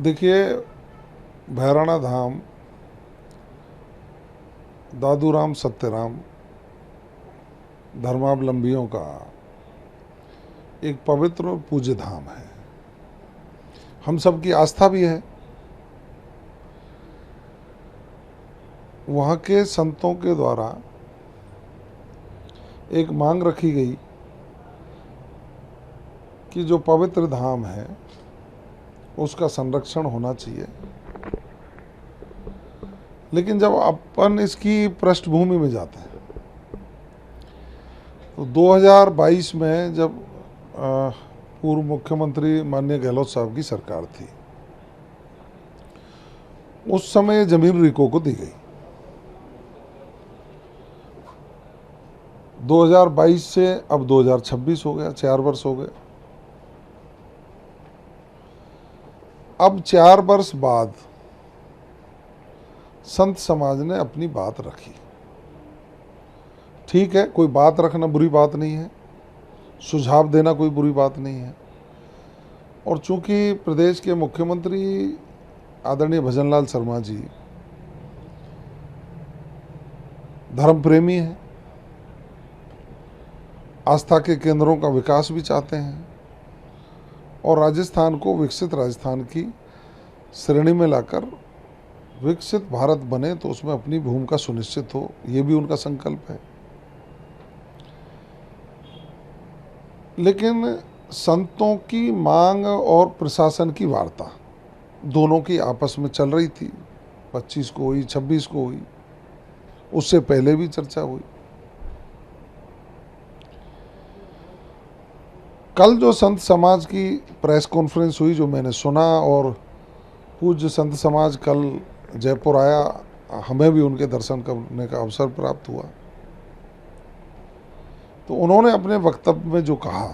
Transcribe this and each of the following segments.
देखिए, भैराणा धाम, दादूराम सत्यराम धर्मावलंबियों का एक पवित्र और पूज्य धाम है। हम सब की आस्था भी है। वहाँ के संतों के द्वारा एक मांग रखी गई कि जो पवित्र धाम है उसका संरक्षण होना चाहिए। लेकिन जब अपन इसकी पृष्ठभूमि में जाते हैं तो 2022 में जब पूर्व मुख्यमंत्री माननीय गहलोत साहब की सरकार थी, उस समय जमीन रिको को दी गई। 2022 से अब 2026 हो गया, 4 वर्ष हो गए। अब 4 वर्ष बाद संत समाज ने अपनी बात रखी। ठीक है, कोई बात रखना बुरी बात नहीं है, सुझाव देना कोई बुरी बात नहीं है। और चूंकि प्रदेश के मुख्यमंत्री आदरणीय भजनलाल शर्मा जी धर्म प्रेमी हैं, आस्था के केंद्रों का विकास भी चाहते हैं और राजस्थान को विकसित राजस्थान की श्रेणी में लाकर विकसित भारत बने तो उसमें अपनी भूमिका सुनिश्चित हो, ये भी उनका संकल्प है। लेकिन संतों की मांग और प्रशासन की वार्ता दोनों की आपस में चल रही थी। 25 को हुई, 26 को हुई, उससे पहले भी चर्चा हुई। कल जो संत समाज की प्रेस कॉन्फ्रेंस हुई, जो मैंने सुना, और पूज्य संत समाज कल जयपुर आया, हमें भी उनके दर्शन करने का अवसर प्राप्त हुआ, तो उन्होंने अपने वक्तव्य में जो कहा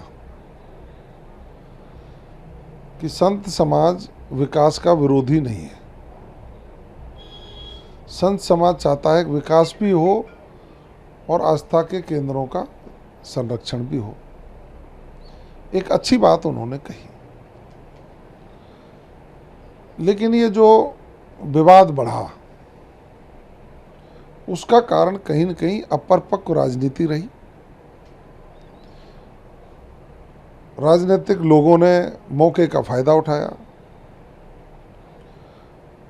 कि संत समाज विकास का विरोधी नहीं है। संत समाज चाहता है कि विकास भी हो और आस्था के केंद्रों का संरक्षण भी हो। एक अच्छी बात उन्होंने कही। लेकिन ये जो विवाद बढ़ा, उसका कारण कहीं न कहीं अपरिपक्व राजनीति रही। राजनीतिक लोगों ने मौके का फायदा उठाया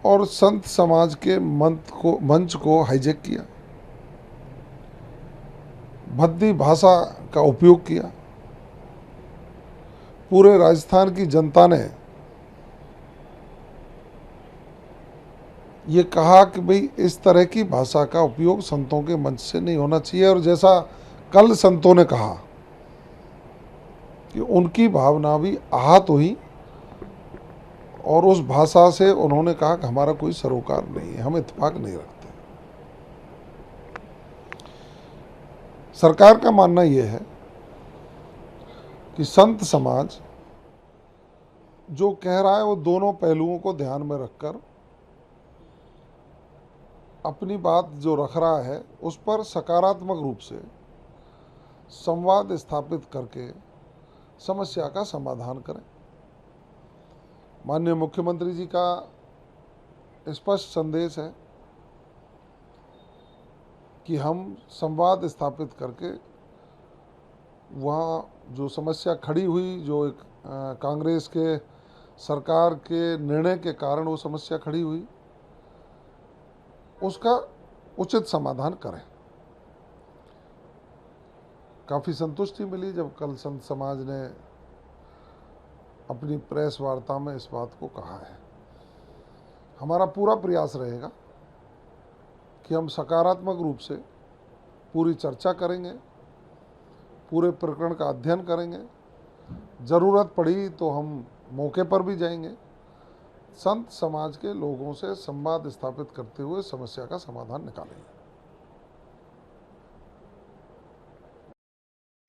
और संत समाज के मंच को हाईजैक किया, भद्दी भाषा का उपयोग किया। पूरे राजस्थान की जनता ने ये कहा कि भाई इस तरह की भाषा का उपयोग संतों के मंच से नहीं होना चाहिए। और जैसा कल संतों ने कहा कि उनकी भावना भी आहत हुई और उस भाषा से उन्होंने कहा कि हमारा कोई सरोकार नहीं है, हम इत्तेफाक नहीं रखते। सरकार का मानना यह है कि संत समाज जो कह रहा है वो दोनों पहलुओं को ध्यान में रखकर अपनी बात जो रख रहा है उस पर सकारात्मक रूप से संवाद स्थापित करके समस्या का समाधान करें। माननीय मुख्यमंत्री जी का स्पष्ट संदेश है कि हम संवाद स्थापित करके वहाँ जो समस्या खड़ी हुई, जो एक कांग्रेस के सरकार के निर्णय के कारण वो समस्या खड़ी हुई, उसका उचित समाधान करें। काफ़ी संतुष्टि मिली जब कल संत समाज ने अपनी प्रेस वार्ता में इस बात को कहा है। हमारा पूरा प्रयास रहेगा कि हम सकारात्मक रूप से पूरी चर्चा करेंगे, पूरे प्रकरण का अध्ययन करेंगे, ज़रूरत पड़ी तो हम मौके पर भी जाएंगे। संत समाज के लोगों से संवाद स्थापित करते हुए समस्या का समाधान निकालेंगे।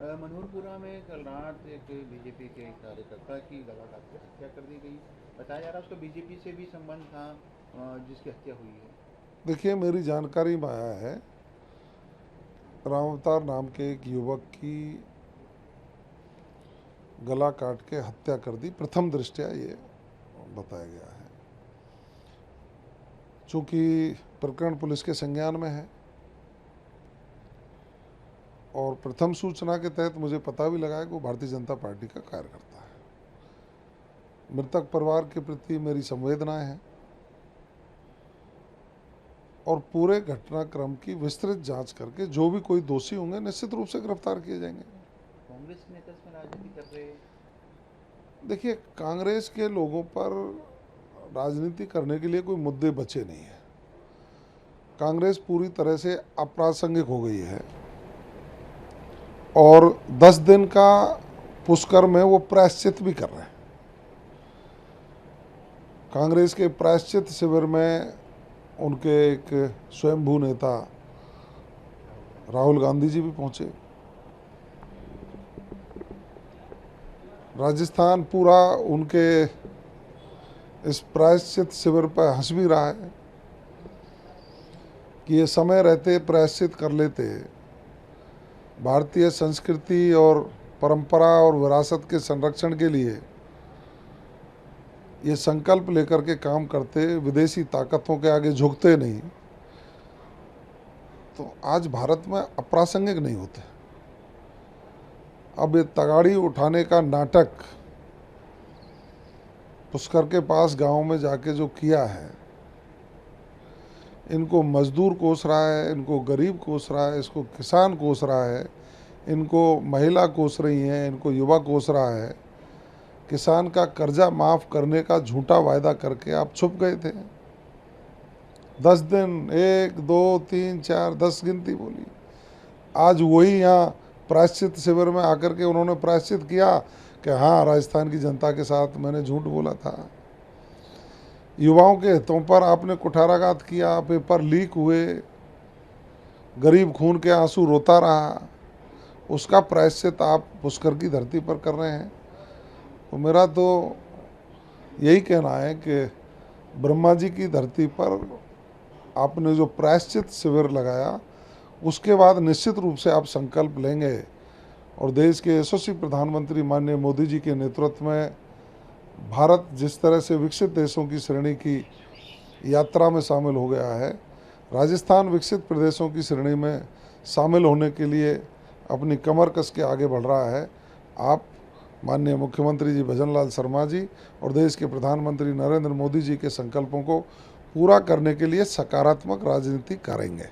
मनोहरपुरा में कल रात एक बीजेपी के कार्यकर्ता की गला काट कर हत्या कर दी गई। बताया जा रहा है उसका बीजेपी से भी संबंध था, जिसकी हत्या हुई है। देखिए, मेरी जानकारी में आया है राम अवतार नाम के एक युवक की गला काट के हत्या कर दी, प्रथम दृष्टया ये बताया गया है। चूँकि प्रकरण पुलिस के संज्ञान में है और प्रथम सूचना के तहत मुझे पता भी लगा है कि वो भारतीय जनता पार्टी का कार्यकर्ता है। मृतक परिवार के प्रति मेरी संवेदनाएं हैं और पूरे घटनाक्रम की विस्तृत जांच करके जो भी कोई दोषी होंगे निश्चित रूप से गिरफ्तार किए जाएंगे। कांग्रेस नेता इसमें राजनीति कर रहे हैं। देखिए, कांग्रेस के लोगों पर राजनीति करने के लिए कोई मुद्दे बचे नहीं है। कांग्रेस पूरी तरह से अप्रासंगिक हो गई है और 10 दिन का पुष्कर में वो प्रायश्चित भी कर रहे हैं। कांग्रेस के प्रायश्चित शिविर में उनके एक स्वयंभू नेता राहुल गांधी जी भी पहुंचे। राजस्थान पूरा उनके इस प्रायश्चित शिविर पर हंस भी रहा है कि ये समय रहते प्रायश्चित कर लेते, भारतीय संस्कृति और परंपरा और विरासत के संरक्षण के लिए ये संकल्प लेकर के काम करते, विदेशी ताकतों के आगे झुकते नहीं, तो आज भारत में अप्रासंगिक नहीं होते। अब ये तगाड़ी उठाने का नाटक पुष्कर के पास गांव में जाके जो किया है, इनको मजदूर कोस रहा है, इनको गरीब कोस रहा है, इसको किसान कोस रहा है, इनको महिला कोस रही हैं, इनको युवा कोस रहा है। किसान का कर्जा माफ़ करने का झूठा वायदा करके आप छुप गए थे। 10 दिन, 1, 2, 3, 4, 10 गिनती बोली। आज वही यहाँ प्रायश्चित शिविर में आकर के उन्होंने प्रायश्चित किया कि हाँ, राजस्थान की जनता के साथ मैंने झूठ बोला था। युवाओं के हितों पर आपने कुठाराघात किया, पेपर लीक हुए, गरीब खून के आंसू रोता रहा, उसका प्रायश्चित आप पुष्कर की धरती पर कर रहे हैं। तो मेरा तो यही कहना है कि ब्रह्मा जी की धरती पर आपने जो प्रायश्चित शिविर लगाया, उसके बाद निश्चित रूप से आप संकल्प लेंगे और देश के यशस्वी प्रधानमंत्री माननीय मोदी जी के नेतृत्व में भारत जिस तरह से विकसित देशों की श्रेणी की यात्रा में शामिल हो गया है, राजस्थान विकसित प्रदेशों की श्रेणी में शामिल होने के लिए अपनी कमर कस के आगे बढ़ रहा है। आप माननीय मुख्यमंत्री जी भजन लाल शर्मा जी और देश के प्रधानमंत्री नरेंद्र मोदी जी के संकल्पों को पूरा करने के लिए सकारात्मक राजनीति करेंगे।